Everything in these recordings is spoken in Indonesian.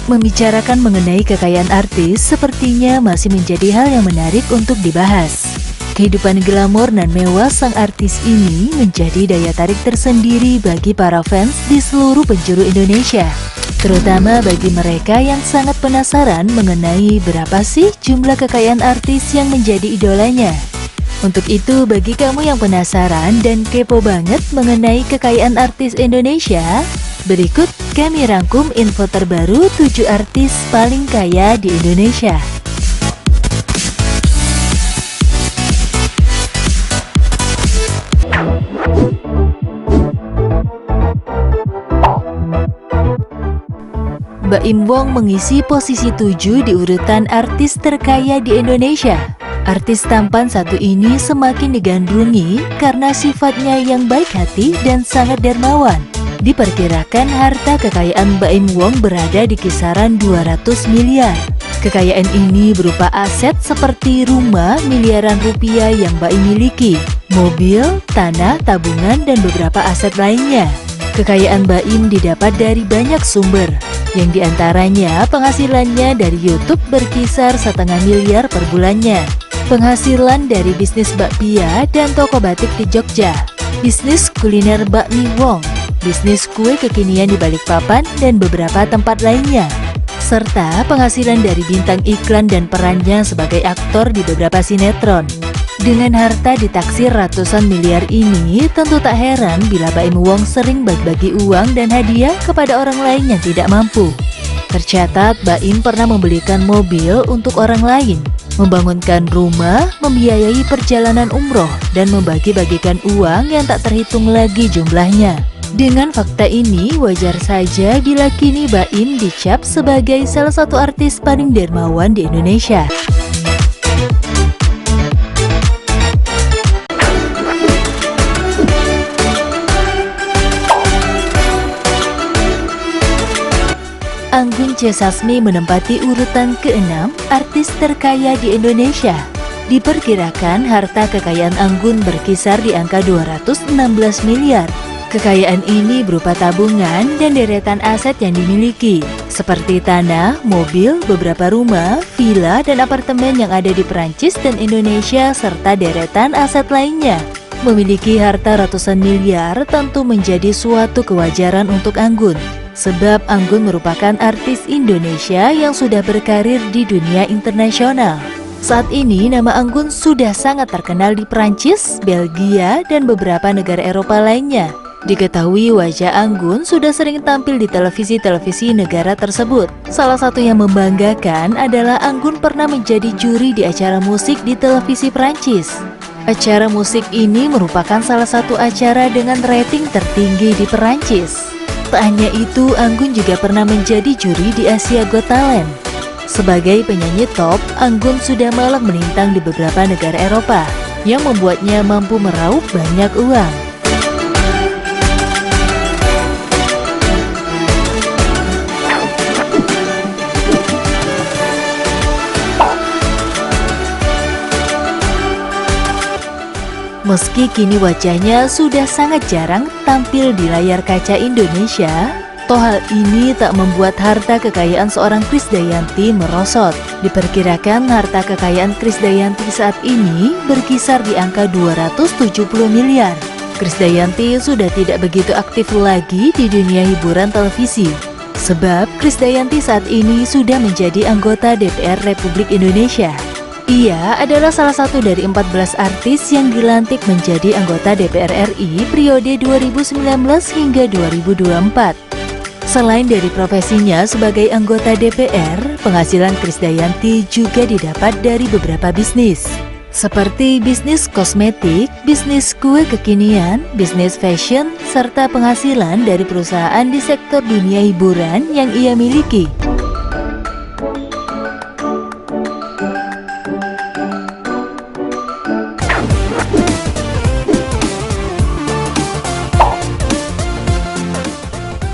Membicarakan mengenai kekayaan artis sepertinya masih menjadi hal yang menarik untuk dibahas. Kehidupan glamor dan mewah sang artis ini menjadi daya tarik tersendiri bagi para fans di seluruh penjuru Indonesia. Terutama bagi mereka yang sangat penasaran mengenai berapa sih jumlah kekayaan artis yang menjadi idolanya. Untuk itu, bagi kamu yang penasaran dan kepo banget mengenai kekayaan artis Indonesia, berikut kami rangkum info terbaru 7 artis paling kaya di Indonesia. Baim Wong mengisi posisi 7 di urutan artis terkaya di Indonesia. Artis tampan satu ini semakin digandrungi karena sifatnya yang baik hati dan sangat dermawan. Diperkirakan harta kekayaan Baim Wong berada di kisaran 200 miliar. Kekayaan ini berupa aset seperti rumah miliaran rupiah yang Baim miliki, mobil, tanah, tabungan, dan beberapa aset lainnya. Kekayaan Baim didapat dari banyak sumber, yang diantaranya penghasilannya dari YouTube berkisar 1,5 miliar per bulannya, penghasilan dari bisnis bakpia dan toko batik di Jogja, bisnis kuliner bakmi Wong, bisnis kue kekinian di Balikpapan dan beberapa tempat lainnya, serta penghasilan dari bintang iklan dan perannya sebagai aktor di beberapa sinetron. Dengan harta ditaksir ratusan miliar ini, tentu tak heran bila Baim Wong sering bagi-bagi uang dan hadiah kepada orang lain yang tidak mampu. Tercatat, Baim pernah membelikan mobil untuk orang lain, membangunkan rumah, membiayai perjalanan umroh, dan membagi-bagikan uang yang tak terhitung lagi jumlahnya. Dengan fakta ini, wajar saja bila kini Baim dicap sebagai salah satu artis paling dermawan di Indonesia. Anggun C. Sasmi menempati urutan ke-6 artis terkaya di Indonesia. Diperkirakan harta kekayaan Anggun berkisar di angka 216 miliar. Kekayaan ini berupa tabungan dan deretan aset yang dimiliki, seperti tanah, mobil, beberapa rumah, villa, dan apartemen yang ada di Perancis dan Indonesia, serta deretan aset lainnya. Memiliki harta ratusan miliar tentu menjadi suatu kewajaran untuk Anggun, sebab Anggun merupakan artis Indonesia yang sudah berkarir di dunia internasional. Saat ini nama Anggun sudah sangat terkenal di Perancis, Belgia, dan beberapa negara Eropa lainnya. Diketahui wajah Anggun sudah sering tampil di televisi-televisi negara tersebut. Salah satu yang membanggakan adalah Anggun pernah menjadi juri di acara musik di televisi Perancis. Acara musik ini merupakan salah satu acara dengan rating tertinggi di Perancis. Tak hanya itu, Anggun juga pernah menjadi juri di Asia Got Talent. Sebagai penyanyi top, Anggun sudah malang melintang di beberapa negara Eropa, yang membuatnya mampu meraup banyak uang. Meski kini wajahnya sudah sangat jarang tampil di layar kaca Indonesia, toh hal ini tak membuat harta kekayaan seorang Krisdayanti merosot. Diperkirakan harta kekayaan Krisdayanti saat ini berkisar di angka 270 miliar. Krisdayanti sudah tidak begitu aktif lagi di dunia hiburan televisi, sebab Krisdayanti saat ini sudah menjadi anggota DPR Republik Indonesia. Ia adalah salah satu dari 14 artis yang dilantik menjadi anggota DPR RI periode 2019 hingga 2024. Selain dari profesinya sebagai anggota DPR, penghasilan Krisdayanti juga didapat dari beberapa bisnis, seperti bisnis kosmetik, bisnis kue kekinian, bisnis fashion, serta penghasilan dari perusahaan di sektor dunia hiburan yang ia miliki.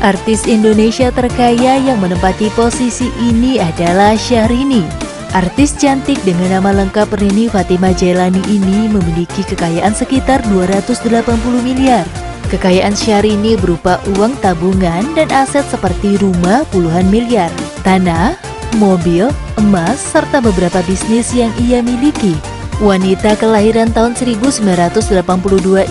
Artis Indonesia terkaya yang menempati posisi ini adalah Syahrini. Artis cantik dengan nama lengkap Rini Fatimah Jailani ini memiliki kekayaan sekitar 280 miliar. Kekayaan Syahrini berupa uang tabungan dan aset seperti rumah puluhan miliar. tanah, mobil, emas, serta beberapa bisnis yang ia miliki. Wanita kelahiran tahun 1982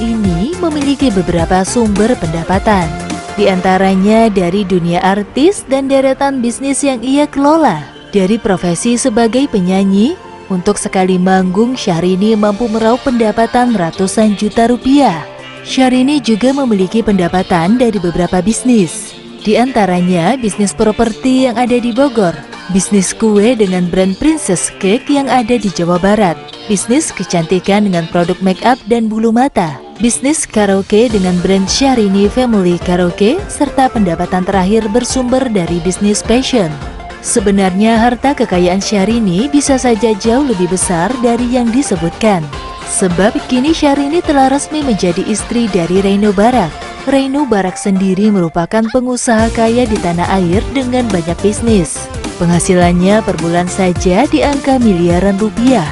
ini memiliki beberapa sumber pendapatan, di antaranya dari dunia artis dan deretan bisnis yang ia kelola. Dari profesi sebagai penyanyi, untuk sekali manggung Syahrini mampu meraup pendapatan ratusan juta rupiah. Syahrini juga memiliki pendapatan dari beberapa bisnis, di antaranya bisnis properti yang ada di Bogor, bisnis kue dengan brand Princess Cake yang ada di Jawa Barat, bisnis kecantikan dengan produk make up dan bulu mata, bisnis karaoke dengan brand Syahrini Family Karaoke, serta pendapatan terakhir bersumber dari bisnis fashion. Sebenarnya harta kekayaan Syahrini bisa saja jauh lebih besar dari yang disebutkan. Sebab kini Syahrini telah resmi menjadi istri dari Reino Barak. Reino Barak sendiri merupakan pengusaha kaya di tanah air dengan banyak bisnis. Penghasilannya per bulan saja di angka miliaran rupiah.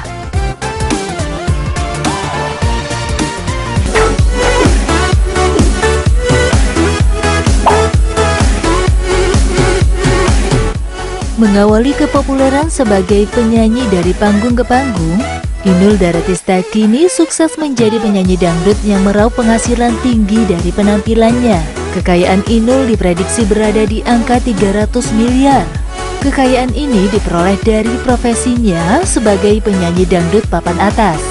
Mengawali kepopuleran sebagai penyanyi dari panggung ke panggung, Inul Daratista kini sukses menjadi penyanyi dangdut yang meraup penghasilan tinggi dari penampilannya. Kekayaan Inul diprediksi berada di angka 300 miliar. Kekayaan ini diperoleh dari profesinya sebagai penyanyi dangdut papan atas.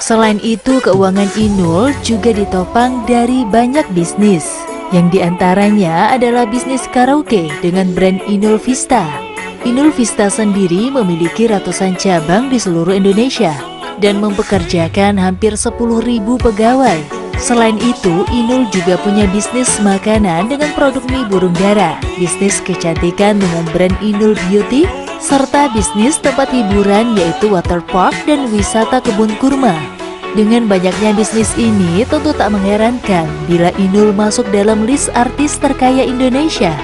Selain itu, keuangan Inul juga ditopang dari banyak bisnis, yang diantaranya adalah bisnis karaoke dengan brand Inul Vista. Inul Vista sendiri memiliki ratusan cabang di seluruh Indonesia dan mempekerjakan hampir 10.000 pegawai. Selain itu, Inul juga punya bisnis makanan dengan produk mie burung dara, bisnis kecantikan dengan brand Inul Beauty, serta bisnis tempat hiburan yaitu waterpark dan wisata kebun kurma. Dengan banyaknya bisnis ini, tentu tak mengherankan bila Inul masuk dalam list artis terkaya Indonesia.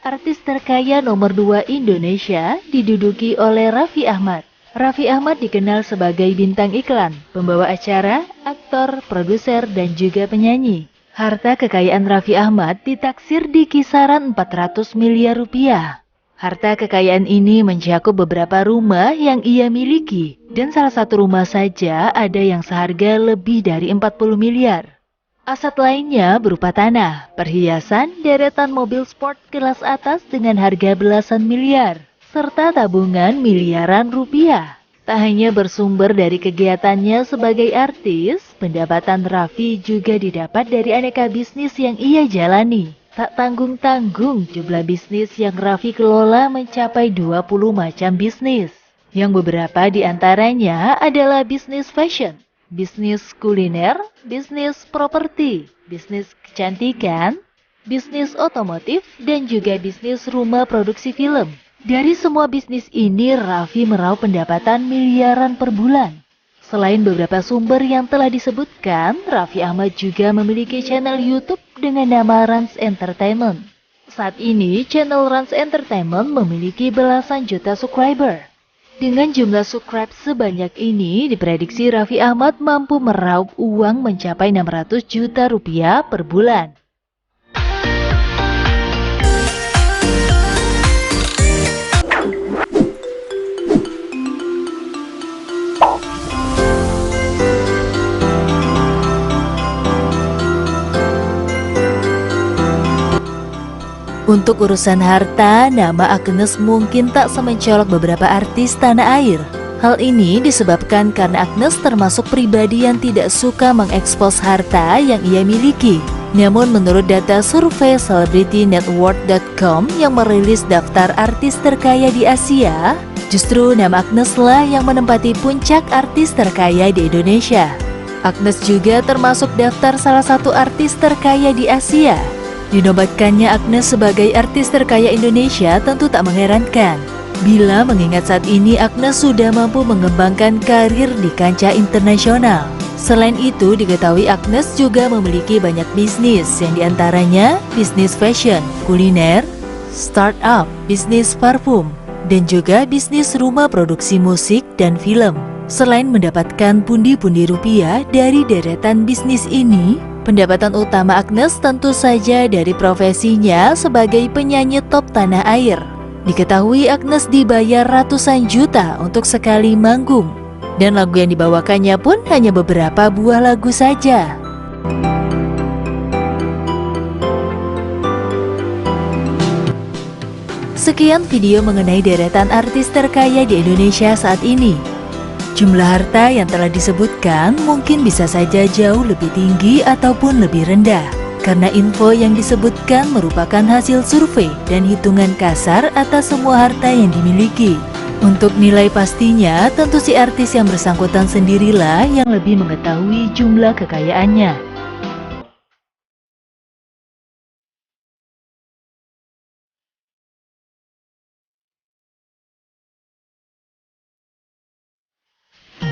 Artis terkaya nomor 2 Indonesia diduduki oleh Raffi Ahmad. Raffi Ahmad dikenal sebagai bintang iklan, pembawa acara, aktor, produser, dan juga penyanyi. Harta kekayaan Raffi Ahmad ditaksir di kisaran 400 miliar rupiah. Harta kekayaan ini mencakup beberapa rumah yang ia miliki, dan salah satu rumah saja ada yang seharga lebih dari 40 miliar. Aset lainnya berupa tanah, perhiasan, deretan mobil sport kelas atas dengan harga belasan miliar, serta tabungan miliaran rupiah. Tak hanya bersumber dari kegiatannya sebagai artis, pendapatan Raffi juga didapat dari aneka bisnis yang ia jalani. Tak tanggung-tanggung, jumlah bisnis yang Raffi kelola mencapai 20 macam bisnis, yang beberapa diantaranya adalah bisnis fashion, bisnis kuliner, bisnis properti, bisnis kecantikan, bisnis otomotif, dan juga bisnis rumah produksi film. Dari semua bisnis ini, Raffi meraup pendapatan miliaran per bulan. Selain beberapa sumber yang telah disebutkan, Raffi Ahmad juga memiliki channel YouTube dengan nama Rans Entertainment. Saat ini, channel Rans Entertainment memiliki belasan juta subscriber. Dengan jumlah subscribe sebanyak ini, diprediksi Raffi Ahmad mampu meraup uang mencapai 600 juta rupiah per bulan. Untuk urusan harta, nama Agnes mungkin tak semencolok beberapa artis tanah air. Hal ini disebabkan karena Agnes termasuk pribadi yang tidak suka mengekspos harta yang ia miliki. Namun menurut data survei CelebrityNetWorth.com yang merilis daftar artis terkaya di Asia, justru nama Agnes lah yang menempati puncak artis terkaya di Indonesia. Agnes juga termasuk daftar salah satu artis terkaya di Asia. Dinobatkannya Agnes sebagai artis terkaya Indonesia tentu tak mengherankan, bila mengingat saat ini Agnes sudah mampu mengembangkan karir di kancah internasional. Selain itu, diketahui Agnes juga memiliki banyak bisnis, yang diantaranya bisnis fashion, kuliner, startup, bisnis parfum, dan juga bisnis rumah produksi musik dan film. Selain mendapatkan pundi-pundi rupiah dari deretan bisnis ini, pendapatan utama Agnes tentu saja dari profesinya sebagai penyanyi top tanah air. Diketahui Agnes dibayar ratusan juta untuk sekali manggung, dan lagu yang dibawakannya pun hanya beberapa buah lagu saja. Sekian video mengenai deretan artis terkaya di Indonesia saat ini. Jumlah harta yang telah disebutkan mungkin bisa saja jauh lebih tinggi ataupun lebih rendah, karena info yang disebutkan merupakan hasil survei dan hitungan kasar atas semua harta yang dimiliki. Untuk nilai pastinya, tentu si artis yang bersangkutan sendirilah yang lebih mengetahui jumlah kekayaannya.